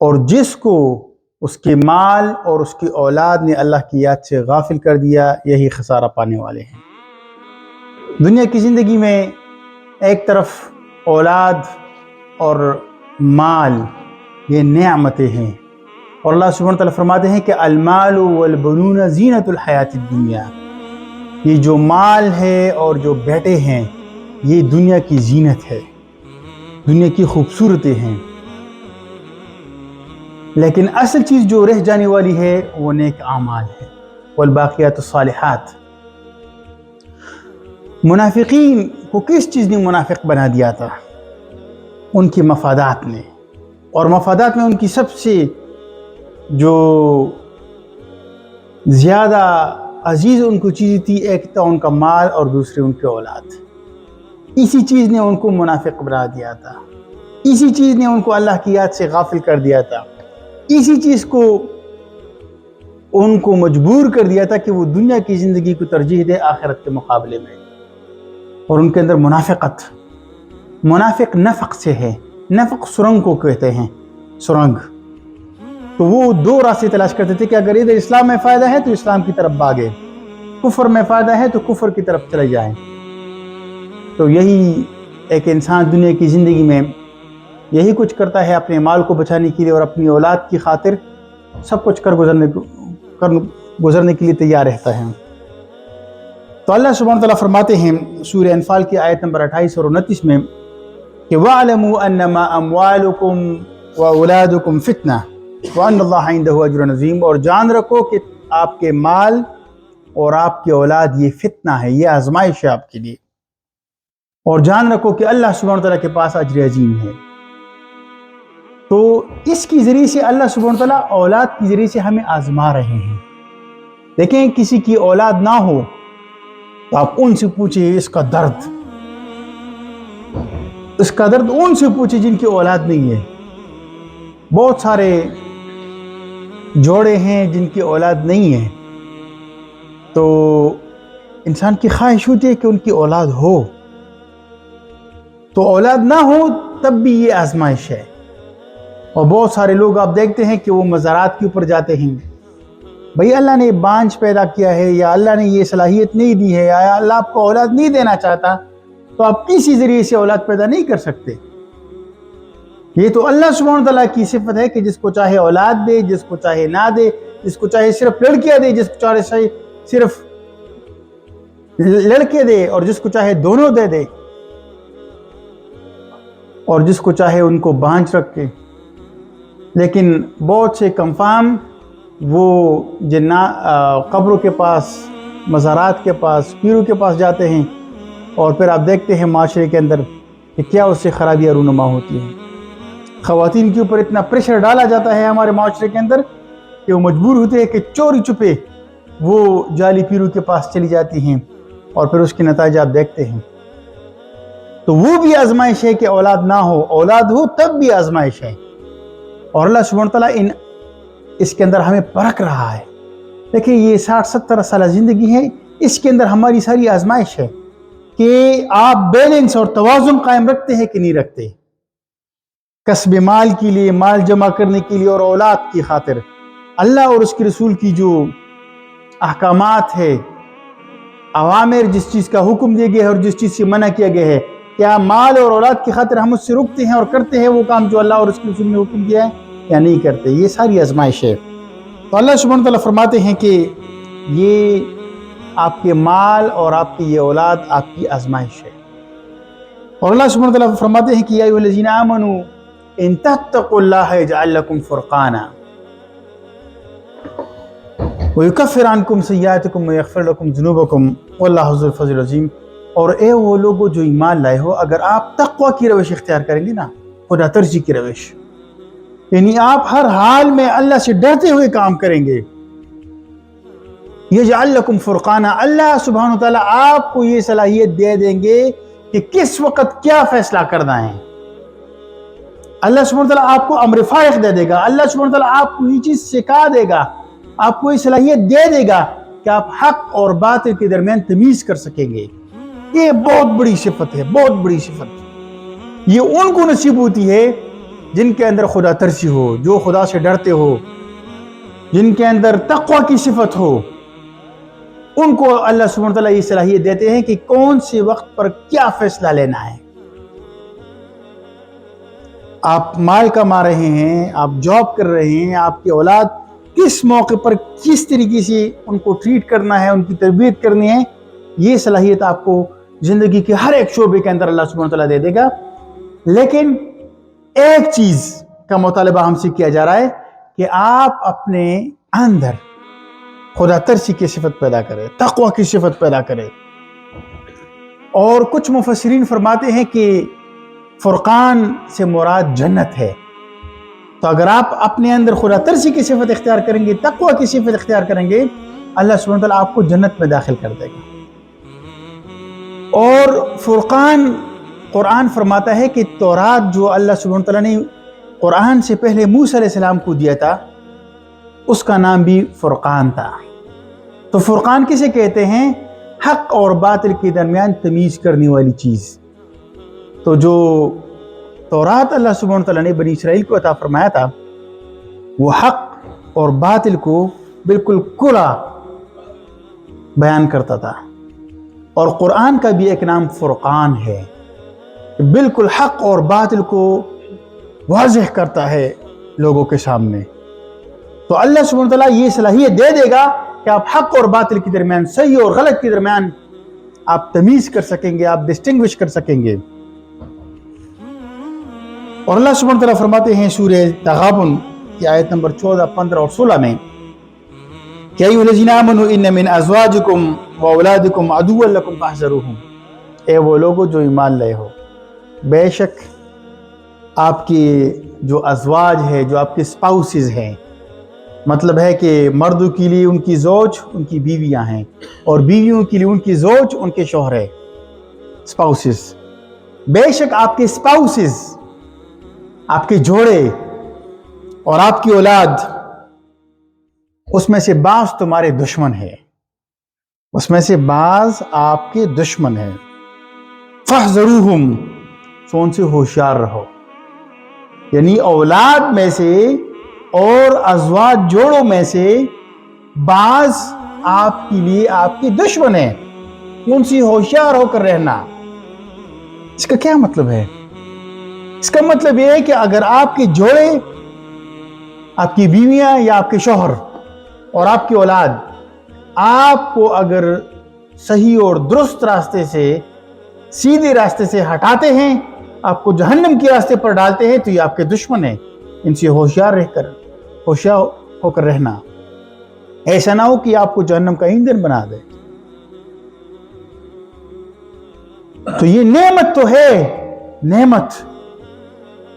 اور جس کو اس کے مال اور اس کی اولاد نے اللہ کی یاد سے غافل کر دیا، یہی خسارہ پانے والے ہیں۔ دنیا کی زندگی میں ایک طرف اولاد اور مال یہ نعمتیں ہیں، اور اللہ سبحانہ وتعالیٰ فرماتے ہیں کہ المال والبنون زینت الحیات الدنیا، یہ جو مال ہے اور جو بیٹے ہیں یہ دنیا کی زینت ہے، دنیا کی خوبصورتی ہیں، لیکن اصل چیز جو رہ جانے والی ہے وہ نیک اعمال ہے۔ والباقیات الصالحات۔ منافقین کو کس چیز نے منافق بنا دیا تھا؟ ان کی مفادات نے، اور مفادات میں ان کی سب سے جو زیادہ عزیز ان کو چیز تھی، ایک تھا ان کا مال اور دوسری ان کی اولاد۔ اسی چیز نے ان کو منافق بنا دیا تھا، اسی چیز نے ان کو اللہ کی یاد سے غافل کر دیا تھا، اسی چیز کو ان کو مجبور کر دیا تھا کہ وہ دنیا کی زندگی کو ترجیح دے آخرت کے مقابلے میں۔ اور ان کے اندر منافق نفق سے ہے، نفق سرنگ کو کہتے ہیں، سرنگ۔ تو وہ دو راستے تلاش کرتے تھے کہ اگر ادھر اسلام میں فائدہ ہے تو اسلام کی طرف بھاگے، کفر میں فائدہ ہے تو کفر کی طرف چلے جائیں۔ تو یہی ایک انسان دنیا کی زندگی میں یہی کچھ کرتا ہے، اپنے مال کو بچانے کے لیے اور اپنی اولاد کی خاطر سب کچھ گزرنے کے لیے تیار رہتا ہے۔ تو اللہ سبحانہ وتعالیٰ فرماتے ہیں سورہ انفال کی آیت نمبر 28 اور 29 میں کہ وَاعْلَمُوا أَنَّمَا أَمْوَالُكُمْ وَأَوْلَادُكُمْ فِتْنَةٌ وَأَنَّ اللَّهَ عِنْدَهُ أَجْرٌ عَظِيمٌ، اور جان رکھو کہ آپ کے مال اور آپ کی اولاد یہ فتنہ ہے، یہ آزمائش ہے آپ کے لیے، اور جان رکھو کہ اللہ سبحانہ وتعالیٰ کے پاس اجر عظیم ہے۔ تو اس کی ذریعے سے اللہ سبحانہ وتعالیٰ اولاد کی ذریعے سے ہمیں آزما رہے ہیں۔ دیکھیں کسی کی اولاد نہ ہو تو آپ ان سے پوچھیں اس کا درد ان سے پوچھیں جن کی اولاد نہیں ہے۔ بہت سارے جوڑے ہیں جن کی اولاد نہیں ہے، تو انسان کی خواہش ہوتی ہے کہ ان کی اولاد ہو، تو اولاد نہ ہو تب بھی یہ آزمائش ہے۔ اور بہت سارے لوگ آپ دیکھتے ہیں کہ وہ مزارات کے اوپر جاتے ہیں، بھئی اللہ نے بانجھ پیدا کیا ہے، یا اللہ نے یہ صلاحیت نہیں دی ہے، یا اللہ آپ کو اولاد نہیں دینا چاہتا، تو آپ کسی ذریعے سے اولاد پیدا نہیں کر سکتے۔ یہ تو اللہ سبحانہ تعالیٰ کی صفت ہے کہ جس کو چاہے اولاد دے، جس کو چاہے نہ دے، جس کو چاہے صرف لڑکیاں دے، جس کو چاہے صرف لڑکے دے، اور جس کو چاہے دونوں دے دے، اور جس کو چاہے ان کو بانجھ رکھے۔ لیکن بہت سے کنفارم وہ قبروں کے پاس، مزارات کے پاس، پیروں کے پاس جاتے ہیں، اور پھر آپ دیکھتے ہیں معاشرے کے اندر کہ کیا اس سے خرابیاں رونما ہوتی ہیں۔ خواتین کے اوپر اتنا پریشر ڈالا جاتا ہے ہمارے معاشرے کے اندر کہ وہ مجبور ہوتے ہیں کہ چوری چھپے وہ جعلی پیروں کے پاس چلی جاتی ہیں، اور پھر اس کے نتائج آپ دیکھتے ہیں۔ تو وہ بھی آزمائش ہے کہ اولاد نہ ہو، اولاد ہو تب بھی آزمائش ہے، اور اللہ سبحانہ تعالیٰ اس کے اندر ہمیں پرکھ رہا ہے۔ دیکھیں یہ 60-70 سالہ زندگی ہے، اس کے اندر ہماری ساری آزمائش ہے کہ آپ بیلنس اور توازن قائم رکھتے ہیں کہ نہیں رکھتے، کسب مال کے لیے، مال جمع کرنے کے لیے اور اولاد کی خاطر۔ اللہ اور اس کے رسول کی جو احکامات ہے، اوامر، جس چیز کا حکم دیا گیا ہے اور جس چیز سے منع کیا گیا ہے، کیا مال اور اولاد کی خاطر ہم اس سے رکتے ہیں اور کرتے ہیں وہ کام جو اللہ اور اس کے رسول نے حکم دیا ہے، یا نہیں کرتے؟ یہ ساری آزمائش ہے۔ تو اللہ سبحانہ تعالیٰ فرماتے ہیں کہ یہ آپ کے مال اور آپ کی یہ اولاد آپ کی آزمائش ہے۔ اور اللہ سبحانہ تعالیٰ فرماتے ہیں کہ یا ایھا الذین آمنوا ان تتقوا اللہ یجعل لکم فرقانا ویکفر عنکم سیئاتکم ویغفر لکم ذنوبکم واللہ ذو الفضل العظیم۔ اور اے وہ لوگوں جو ایمان لائے ہو، اگر آپ تقوی کی روش اختیار کریں گے نا، خدا ترجی کی روش، یعنی آپ ہر حال میں اللہ سے ڈرتے ہوئے کام کریں گے، یجعل لکم فرقانا، اللہ سبحانہ تعالیٰ آپ کو یہ صلاحیت دے دیں گے کہ کس وقت کیا فیصلہ کرنا ہے۔ اللہ سبحانہ تعالیٰ آپ کو امر فائق دے دے گا، اللہ سبحانہ تعالیٰ آپ کو یہ چیز سکھا دے گا، آپ کو یہ صلاحیت دے دے گا کہ آپ حق اور باطل کے درمیان تمیز کر سکیں گے۔ یہ بہت بڑی صفت ہے، بہت بڑی صفت۔ یہ ان کو نصیب ہوتی ہے جن کے اندر خدا ترسی ہو، جو خدا سے ڈرتے ہو، جن کے اندر تقوی کی صفت ہو، ان کو اللہ سبحانہ وتعالیٰ یہ صلاحیت دیتے ہیں کہ کون سے وقت پر کیا فیصلہ لینا ہے۔ آپ مال کما رہے ہیں، آپ جاب کر رہے ہیں، آپ کی اولاد کس موقع پر کس طریقے سے ان کو ٹریٹ کرنا ہے، ان کی تربیت کرنی ہے، یہ صلاحیت آپ کو زندگی کے ہر ایک شعبے کے اندر اللہ سبحانہ وتعالیٰ دے دے گا۔ لیکن ایک چیز کا مطالبہ ہم سے کیا جا رہا ہے کہ آپ اپنے اندر خدا ترسی کی صفت پیدا کریں، تقوی کی صفت پیدا کریں۔ اور کچھ مفسرین فرماتے ہیں کہ فرقان سے مراد جنت ہے۔ تو اگر آپ اپنے اندر خدا ترسی کی صفت اختیار کریں گے، تقوی کی صفت اختیار کریں گے، اللہ سبحانہ وتعالیٰ آپ کو جنت میں داخل کر دے گا۔ اور فرقان، قرآن فرماتا ہے کہ تورات جو اللہ سبحانہ وتعالیٰ نے قرآن سے پہلے موسیٰ علیہ السلام کو دیا تھا، اس کا نام بھی فرقان تھا۔ تو فرقان کسے کہتے ہیں؟ حق اور باطل کے درمیان تمیز کرنے والی چیز۔ تو جو تورات اللہ سبحانہ وتعالیٰ نے بنی اسرائیل کو عطا فرمایا تھا، وہ حق اور باطل کو بالکل کھلا بیان کرتا تھا۔ اور قرآن کا بھی ایک نام فرقان ہے، بالکل حق اور باطل کو واضح کرتا ہے لوگوں کے سامنے۔ تو اللہ سبحانہ وتعالیٰ یہ صلاحیت دے دے گا کہ آپ حق اور باطل کے درمیان، صحیح اور غلط کے درمیان آپ تمیز کر سکیں گے، آپ ڈسٹنگوش کر سکیں گے۔ اور اللہ سبحانہ وتعالیٰ فرماتے ہیں سورہ تغابن کی آیت نمبر 14، 15 اور 16 میں کہ ایھا الذین آمنوا ان من ازواجکم واولادکم عدوا لکم فاحذروہم، اے وہ لوگوں جو ایمان لائے ہو، بے شک آپ کی جو ازواج ہے، جو آپ کے اسپاؤسز ہیں، مطلب ہے کہ مردوں کے لیے ان کی زوج ان کی بیویاں ہیں، اور بیویوں کے لیے ان کی زوج ان کے شوہر ہے، اسپاؤسز۔ بے شک آپ کے اسپاؤسز، آپ کے جوڑے اور آپ کی اولاد، اس میں سے بعض تمہارے دشمن ہے، اس میں سے بعض آپ کے دشمن ہیں۔ فاحذروہم، سو ان سے ہوشیار رہو۔ یعنی اولاد میں سے اور ازواج جوڑوں میں سے بعض آپ کے لیے آپ کے دشمن ہیں، ان سے ہوشیار ہو کر رہنا۔ اس کا کیا مطلب ہے؟ اس کا مطلب یہ ہے کہ اگر آپ کے جوڑے، آپ کی بیویاں یا آپ کے شوہر اور آپ کی اولاد آپ کو اگر صحیح اور درست راستے سے، سیدھے راستے سے ہٹاتے ہیں، آپ کو جہنم کے راستے پر ڈالتے ہیں، تو یہ آپ کے دشمن ہیں۔ ان سے ہوشیار ہو کر رہنا، ایسا نہ ہو کہ آپ کو جہنم کا ایندھن بنا دے۔ تو یہ نعمت تو ہے، نعمت،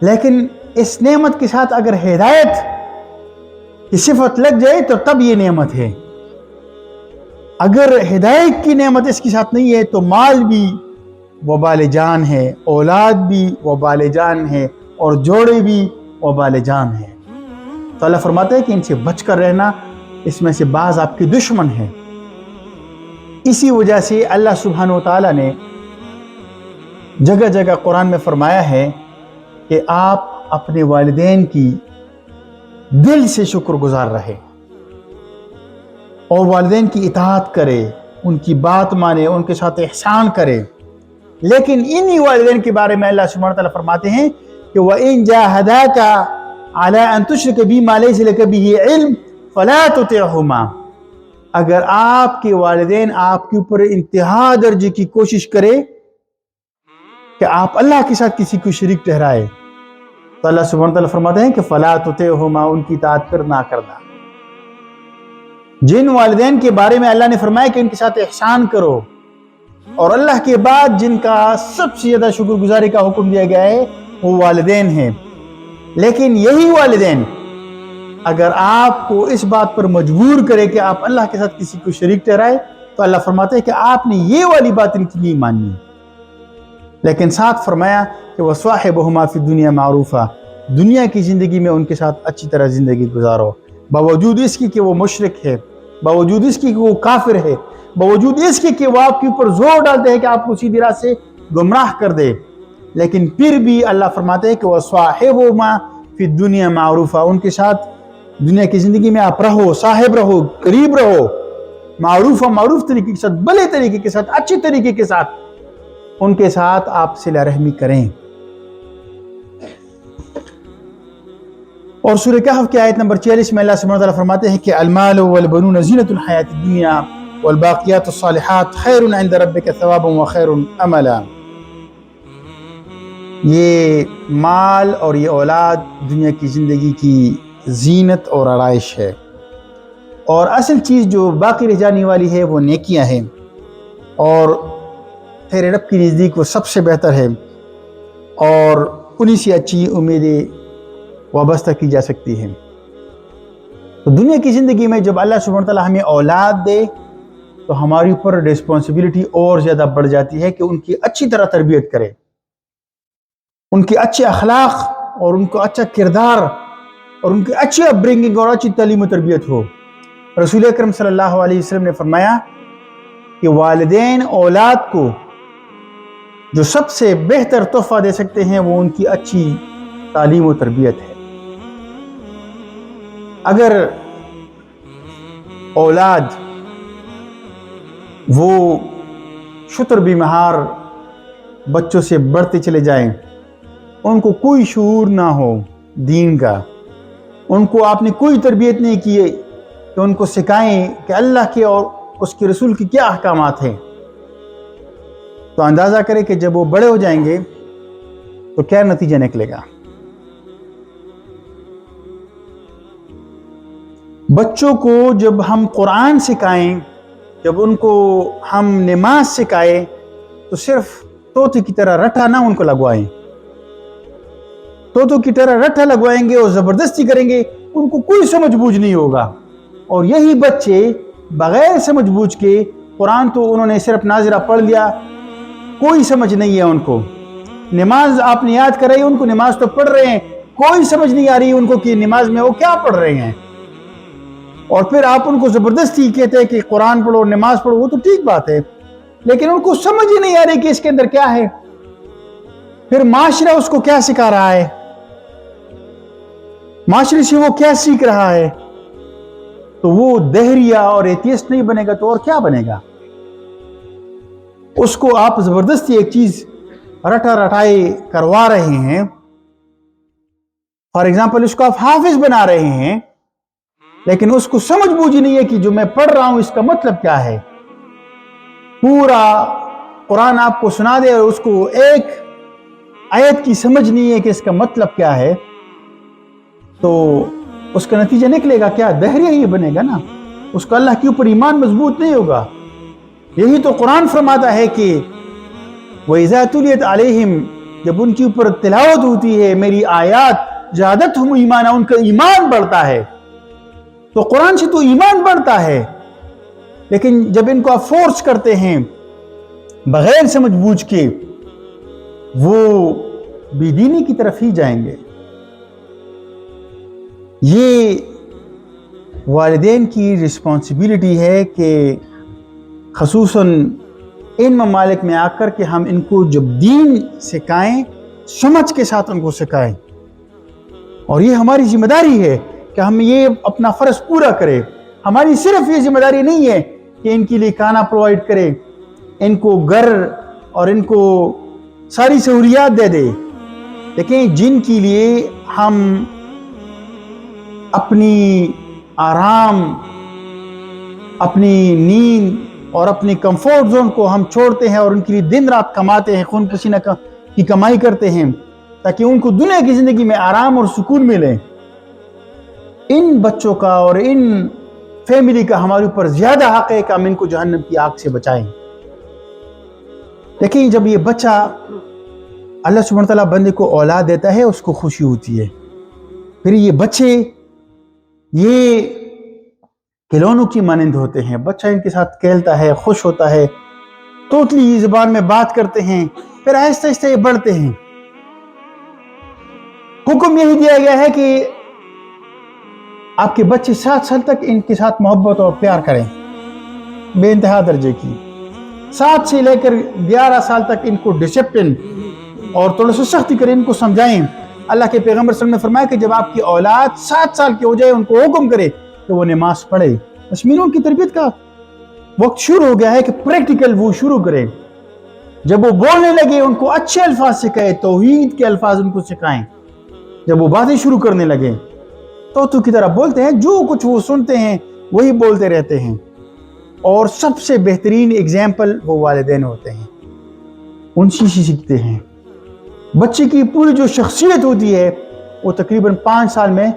لیکن اس نعمت کے ساتھ اگر ہدایت کی صفت لگ جائے تو تب یہ نعمت ہے۔ اگر ہدایت کی نعمت اس کے ساتھ نہیں ہے تو مال بھی وبال جان ہے، اولاد بھی وبال جان ہے، اور جوڑے بھی وبال جان ہے۔ تو اللہ فرماتا ہے کہ ان سے بچ کر رہنا، اس میں سے بعض آپ کے دشمن ہیں۔ اسی وجہ سے اللہ سبحانہ وتعالیٰ نے جگہ جگہ قرآن میں فرمایا ہے کہ آپ اپنے والدین کی دل سے شکر گزار رہے اور والدین کی اطاعت کرے، ان کی بات مانے، ان کے ساتھ احسان کرے۔ لیکن انہی والدین کے بارے میں اللہ سبحانہ وتعالیٰ فرماتے ہیں کہ وَإِن جَاهَدَاكَ عَلَىٰ أَن تُشْرِكَ بِي مَا لَيْسَ لَكَ بِهِ عِلْمٌ فَلَا تُطِعْهُمَا، اگر آپ کے والدین آپ کے اوپر انتہا درجے کی کوشش کرے کہ آپ اللہ کے ساتھ کسی کو شریک ٹھہرائے، تو اللہ سبحانہ وتعالیٰ فرماتے ہیں کہ فَلَا تُطِعْهُمَا، ان کی اطاعت پر نہ کرنا۔ جن والدین کے بارے میں اللہ نے فرمایا کہ ان کے ساتھ احسان کرو، اور اللہ کے بعد جن کا سب سے زیادہ شکر گزاری کا حکم دیا گیا ہے وہ والدین ہیں، لیکن یہی والدین اگر آپ کو اس بات پر مجبور کرے کہ آپ اللہ کے ساتھ کسی کو شریک ٹھہرائے، تو اللہ فرماتے ہیں کہ آپ نے یہ والی بات ان کی نہیں ماننی۔ لیکن ساتھ فرمایا کہ وَصَاحِبْهُمَا فِي الدُّنْيَا مَعْرُوفًا، دنیا کی زندگی میں ان کے ساتھ اچھی طرح زندگی گزارو، باوجود اس کی کہ وہ مشرک ہے، باوجود اس کی کہ وہ کافر ہے، باوجود اس کے کہ وہ آپ کے اوپر زور ڈالتے ہیں کہ آپ کو سیدھی راہ سے گمراہ کر دے، لیکن پھر بھی اللہ فرماتے ہیں کہ وَصَاحِبُهُمَا فِي الدُّنْيَا مَعْرُوفًا، ان کے ساتھ دنیا کی زندگی میں آپ رہو، صاحب رہو، قریب رہو، معروف طریقے کے ساتھ، بھلے طریقے کے ساتھ، اچھے طریقے کے ساتھ ان کے ساتھ آپ صلہ رحمی کریں۔ اور سورہ کہف کی آیت نمبر 46 میں اللہ سبحانہ وتعالی فرماتے ہیں کہ المال والبنون زینۃ الحیاۃ الدنیا والباقیات الصالحات خیر عند ربک ثوابا وخیر املا۔ یہ مال اور یہ اولاد دنیا کی زندگی کی زینت اور آرائش ہے، اور اصل چیز جو باقی رہ جانے والی ہے وہ نیکیاں ہیں، اور تیرے رب کی نزدیک وہ سب سے بہتر ہے، اور انہی سے اچھی امیدیں وابستہ کی جا سکتی ہیں۔ تو دنیا کی زندگی میں جب اللہ سبحانہ وتعالی ہمیں اولاد دے تو ہماری اوپر ریسپانسبلٹی اور زیادہ بڑھ جاتی ہے کہ ان کی اچھی طرح تربیت کرے، ان کے اچھے اخلاق اور ان کو اچھا کردار اور ان کی اچھی اپ برنگنگ اور اچھی تعلیم و تربیت ہو۔ رسول اکرم صلی اللہ علیہ وسلم نے فرمایا کہ والدین اولاد کو جو سب سے بہتر تحفہ دے سکتے ہیں وہ ان کی اچھی تعلیم و تربیت ہے۔ اگر اولاد وہ شتر بھی مہار بچوں سے بڑھتے چلے جائیں، ان کو کوئی شعور نہ ہو دین کا، ان کو آپ نے کوئی تربیت نہیں کی کہ ان کو سکھائیں کہ اللہ کے اور اس کے رسول کے کیا احکامات ہیں، تو اندازہ کریں کہ جب وہ بڑے ہو جائیں گے تو کیا نتیجہ نکلے گا۔ بچوں کو جب ہم قرآن سکھائیں، جب ان کو ہم نماز سکھائیں تو صرف طوطے کی طرح رٹا نہ ان کو لگوائیں، طوطوں کی طرح رٹا لگوائیں گے اور زبردستی کریں گے، ان کو کوئی سمجھ بوجھ نہیں ہوگا۔ اور یہی بچے بغیر سمجھ بوجھ کے قرآن تو انہوں نے صرف ناظرہ پڑھ لیا، کوئی سمجھ نہیں ہے ان کو، نماز آپ نے یاد کرائی، ان کو نماز تو پڑھ رہے ہیں، کوئی سمجھ نہیں آ رہی ان کو کہ نماز میں وہ کیا پڑھ رہے ہیں، اور پھر آپ ان کو زبردستی کہتے ہیں کہ قرآن پڑھو، نماز پڑھو، وہ تو ٹھیک بات ہے، لیکن ان کو سمجھ ہی نہیں آ رہی کہ اس کے اندر کیا ہے۔ پھر معاشرہ اس کو کیا سکھا رہا ہے، معاشرے سے وہ کیا سیکھ رہا ہے، تو وہ دہریہ اور ایتھیسٹ نہیں بنے گا تو اور کیا بنے گا۔ اس کو آپ زبردستی ایک چیز رٹا رٹائی کروا رہے ہیں، فار ایگزامپل اس کو آپ حافظ بنا رہے ہیں، لیکن اس کو سمجھ بوجھ نہیں ہے کہ جو میں پڑھ رہا ہوں اس کا مطلب کیا ہے۔ پورا قرآن آپ کو سنا دے اور اس کو ایک آیت کی سمجھ نہیں ہے کہ اس کا مطلب کیا ہے، تو اس کا نتیجہ نکلے گا کیا؟ دہریہ ہی بنے گا نا، اس کا اللہ کے اوپر ایمان مضبوط نہیں ہوگا۔ یہی تو قرآن فرماتا ہے کہ وَإِذَا تُلِيَتْ عَلَيْهِمْ، جب ان کے اوپر تلاوت ہوتی ہے میری آیات زادتہم ایمانا، ان کا ایمان بڑھتا ہے۔ تو قرآن سے تو ایمان بڑھتا ہے، لیکن جب ان کو آپ فورس کرتے ہیں بغیر سمجھ بوجھ کے، وہ بے دینی کی طرف ہی جائیں گے۔ یہ والدین کی رسپانسبلٹی ہے کہ خصوصاً ان ممالک میں آ کر کے ہم ان کو جب دین سکھائیں، سمجھ کے ساتھ ان کو سکھائیں، اور یہ ہماری ذمہ داری ہے کہ ہم یہ اپنا فرض پورا کریں۔ ہماری صرف یہ ذمہ داری نہیں ہے کہ ان کے لیے کھانا پرووائڈ کرے، ان کو گھر اور ان کو ساری سہولیات دے دے، لیکن جن کے لیے ہم اپنی آرام، اپنی نیند اور اپنی کمفورٹ زون کو ہم چھوڑتے ہیں اور ان کے لیے دن رات کماتے ہیں، خون پسینہ کی کمائی کرتے ہیں تاکہ ان کو دنیا کی زندگی میں آرام اور سکون ملے، ان بچوں کا اور ان فیملی کا ہمارے اوپر زیادہ حق ہے کہ ہم ان کو جہنم کی آگ سے بچائیں۔ لیکن جب یہ بچہ اللہ سبحانہ وتعالیٰ بندے کو اولاد دیتا ہے، اس کو خوشی ہوتی ہے، پھر یہ بچے یہ کھلونوں کی مانند ہوتے ہیں، بچہ ان کے ساتھ کھیلتا ہے، خوش ہوتا ہے، توتلی زبان میں بات کرتے ہیں، پھر آہستہ آہستہ یہ بڑھتے ہیں۔ حکم یہی دیا گیا ہے کہ آپ کے بچے 7 سال تک ان کے ساتھ محبت اور پیار کریں، بے انتہا درجے کی۔ 7 سے لے کر 11 سال تک ان کو ڈسپلن اور تھوڑا سا سختی کریں، ان کو سمجھائیں۔ اللہ کے پیغمبر صلی اللہ علیہ وسلم نے فرمایا کہ جب آپ کی اولاد 7 سال کی ہو جائے ان کو حکم کرے کہ وہ نماز پڑھے۔ کشمیروں کی تربیت کا وقت شروع ہو گیا ہے کہ پریکٹیکل وہ شروع کریں۔ جب وہ بولنے لگے ان کو اچھے الفاظ سکھائے، توحید کے الفاظ ان کو سکھائیں۔ جب وہ باتیں شروع کرنے لگے تو کی طرح بولتے ہیں، جو کچھ وہ سنتے ہیں وہی بولتے رہتے ہیں۔ اور سب سے بہترین اگزامپل وہ والدین ہوتے ہیں، ان سے سیکھتے ہیں۔ بچے کی پوری جو شخصیت ہوتی ہے وہ تقریباً 5 سال میں،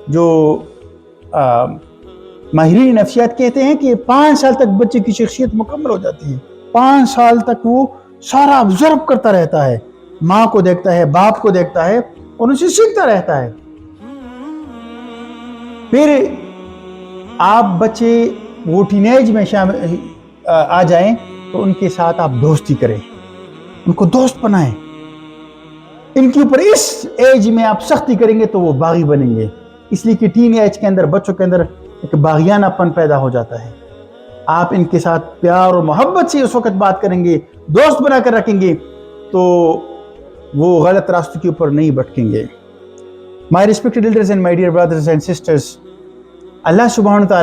جو ماہرین نفسیات کہتے ہیں کہ 5 سال تک بچے کی شخصیت مکمل ہو جاتی ہے۔ 5 سال تک وہ سارا آبزرو کرتا رہتا ہے، ماں کو دیکھتا ہے، باپ کو دیکھتا ہے اور ان سے سیکھتا رہتا ہے۔ پھر آپ بچے وہ ٹینیج میں آ جائیں تو ان کے ساتھ آپ دوستی کریں، ان کو دوست بنائیں۔ ان کے اوپر اس ایج میں آپ سختی کریں گے تو وہ باغی بنیں گے، اس لیے کہ ٹین ایج کے اندر بچوں کے اندر ایک باغیانہ پن پیدا ہو جاتا ہے۔ آپ ان کے ساتھ پیار اور محبت سے اس وقت بات کریں گے، دوست بنا کر رکھیں گے تو وہ غلط راستوں کے اوپر نہیں بھٹکیں گے۔ My respected elders and my dear brothers and sisters, اللہ سبحانہ وتعالی